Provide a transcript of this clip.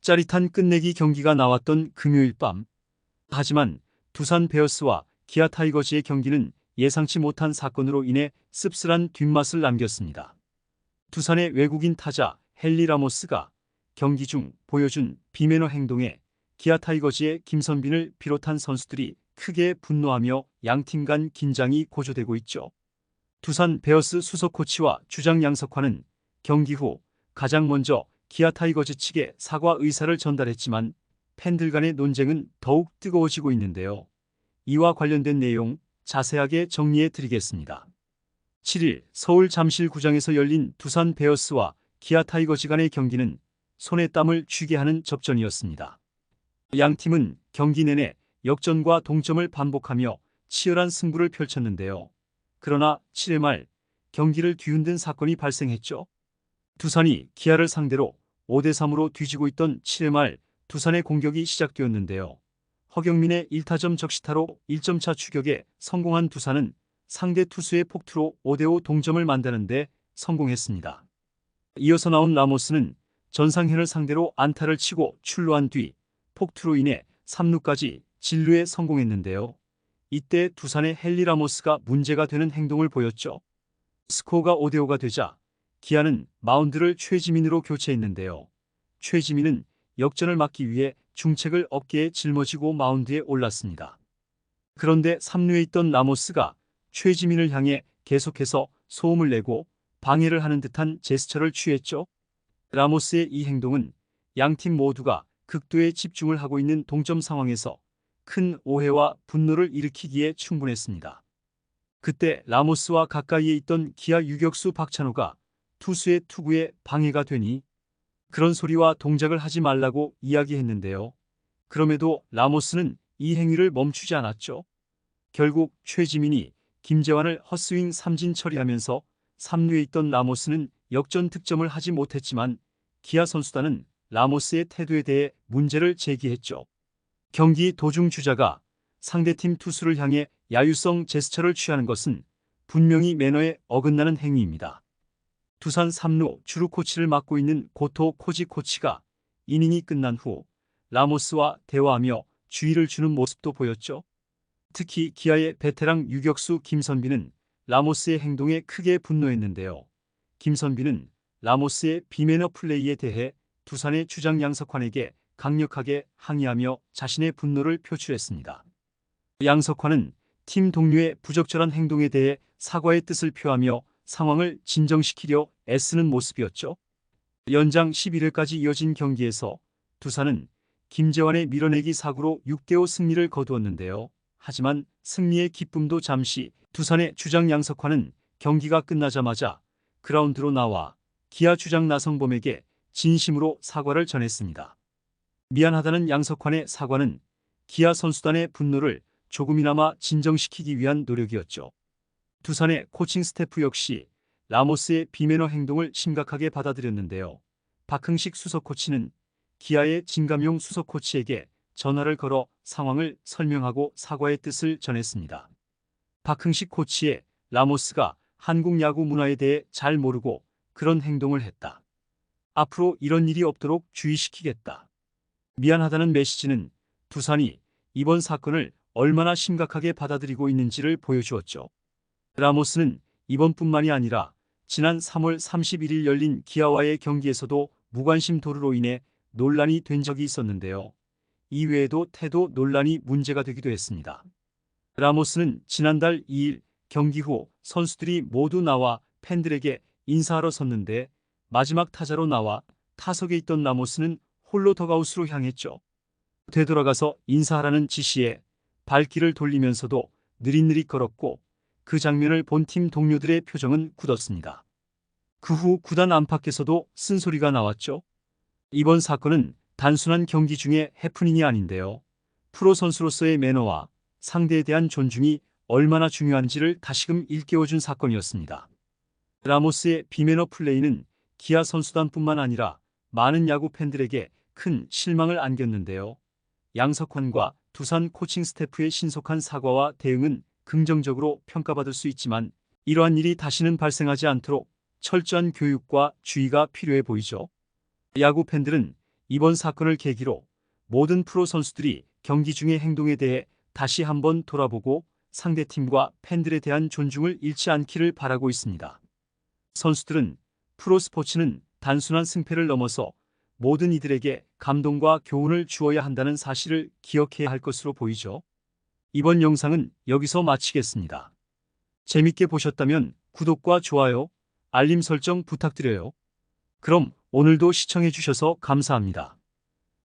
짜릿한 끝내기 경기가 나왔던 금요일 밤. 하지만 두산 베어스와 기아 타이거즈의 경기는 예상치 못한 사건으로 인해 씁쓸한 뒷맛을 남겼습니다. 두산의 외국인 타자 헨리 라모스가 경기 중 보여준 비매너 행동에 기아 타이거즈의 김선빈을 비롯한 선수들이 크게 분노하며 양팀 간 긴장이 고조되고 있죠. 두산 베어스 수석 코치와 주장 양석환은 경기 후 가장 먼저 기아 타이거즈 측에 사과 의사를 전달했지만 팬들 간의 논쟁은 더욱 뜨거워지고 있는데요. 이와 관련된 내용 자세하게 정리해 드리겠습니다. 7일 서울 잠실구장에서 열린 두산 베어스와 기아 타이거즈 간의 경기는 손에 땀을 쥐게 하는 접전이었습니다. 양팀은 경기 내내 역전과 동점을 반복하며 치열한 승부를 펼쳤는데요. 그러나 7회 말 경기를 뒤흔든 사건이 발생했죠. 두산이 기아를 상대로 5대3으로 뒤지고 있던 7회 말 두산의 공격이 시작되었는데요. 허경민의 1타점 적시타로 1점차 추격에 성공한 두산은 상대 투수의 폭투로 5대5 동점을 만드는데 성공했습니다. 이어서 나온 라모스는 전상현을 상대로 안타를 치고 출루한 뒤 폭투로 인해 3루까지 진루에 성공했는데요. 이때 두산의 헨리 라모스가 문제가 되는 행동을 보였죠. 스코어가 5대5가 되자 기아는 마운드를 최지민으로 교체했는데요. 최지민은 역전을 막기 위해 중책을 어깨에 짊어지고 마운드에 올랐습니다. 그런데 3루에 있던 라모스가 최지민을 향해 계속해서 소음을 내고 방해를 하는 듯한 제스처를 취했죠. 라모스의 이 행동은 양팀 모두가 극도의 집중을 하고 있는 동점 상황에서 큰 오해와 분노를 일으키기에 충분했습니다. 그때 라모스와 가까이에 있던 기아 유격수 박찬호가 투수의 투구에 방해가 되니 그런 소리와 동작을 하지 말라고 이야기했는데요. 그럼에도 라모스는 이 행위를 멈추지 않았죠. 결국 최지민이 김재환을 헛스윙 삼진 처리하면서 3루에 있던 라모스는 역전 득점을 하지 못했지만 기아 선수단은 라모스의 태도에 대해 문제를 제기했죠. 경기 도중 주자가 상대팀 투수를 향해 야유성 제스처를 취하는 것은 분명히 매너에 어긋나는 행위입니다. 두산 3루 주루 코치를 맡고 있는 고토 코지 코치가 이닝이 끝난 후 라모스와 대화하며 주의를 주는 모습도 보였죠. 특히 기아의 베테랑 유격수 김선빈은 라모스의 행동에 크게 분노했는데요. 김선빈은 라모스의 비매너 플레이에 대해 두산의 주장 양석환에게 강력하게 항의하며 자신의 분노를 표출했습니다. 양석환은 팀 동료의 부적절한 행동에 대해 사과의 뜻을 표하며 상황을 진정시키려 애쓰는 모습이었죠. 연장 11회까지 이어진 경기에서 두산은 김재환의 밀어내기 사구로 6대5 승리를 거두었는데요. 하지만 승리의 기쁨도 잠시 두산의 주장 양석환은 경기가 끝나자마자 그라운드로 나와 기아 주장 나성범에게 진심으로 사과를 전했습니다. 미안하다는 양석환의 사과는 기아 선수단의 분노를 조금이나마 진정시키기 위한 노력이었죠. 두산의 코칭 스태프 역시 라모스의 비매너 행동을 심각하게 받아들였는데요. 박흥식 수석 코치는 기아의 진감용 수석 코치에게 전화를 걸어 상황을 설명하고 사과의 뜻을 전했습니다. 박흥식 코치의 라모스가 한국 야구 문화에 대해 잘 모르고 그런 행동을 했다. 앞으로 이런 일이 없도록 주의시키겠다. 미안하다는 메시지는 두산이 이번 사건을 얼마나 심각하게 받아들이고 있는지를 보여주었죠. 라모스는 이번뿐만이 아니라 지난 3월 31일 열린 기아와의 경기에서도 무관심 도루로 인해 논란이 된 적이 있었는데요. 이외에도 태도 논란이 문제가 되기도 했습니다. 라모스는 지난달 2일 경기 후 선수들이 모두 나와 팬들에게 인사하러 섰는데 마지막 타자로 나와 타석에 있던 라모스는 홀로 덕아웃으로 향했죠. 되돌아가서 인사하라는 지시에 발길을 돌리면서도 느릿느릿 걸었고 그 장면을 본 팀 동료들의 표정은 굳었습니다. 그 후 구단 안팎에서도 쓴소리가 나왔죠. 이번 사건은 단순한 경기 중의 해프닝이 아닌데요. 프로 선수로서의 매너와 상대에 대한 존중이 얼마나 중요한지를 다시금 일깨워준 사건이었습니다. 라모스의 비매너 플레이는 기아 선수단뿐만 아니라 많은 야구 팬들에게 큰 실망을 안겼는데요. 양석환과 두산 코칭 스태프의 신속한 사과와 대응은 긍정적으로 평가받을 수 있지만 이러한 일이 다시는 발생하지 않도록 철저한 교육과 주의가 필요해 보이죠. 야구 팬들은 이번 사건을 계기로 모든 프로 선수들이 경기 중의 행동에 대해 다시 한번 돌아보고 상대팀과 팬들에 대한 존중을 잃지 않기를 바라고 있습니다. 선수들은 프로 스포츠는 단순한 승패를 넘어서 모든 이들에게 감동과 교훈을 주어야 한다는 사실을 기억해야 할 것으로 보이죠. 이번 영상은 여기서 마치겠습니다. 재밌게 보셨다면 구독과 좋아요, 알림 설정 부탁드려요. 그럼 오늘도 시청해주셔서 감사합니다.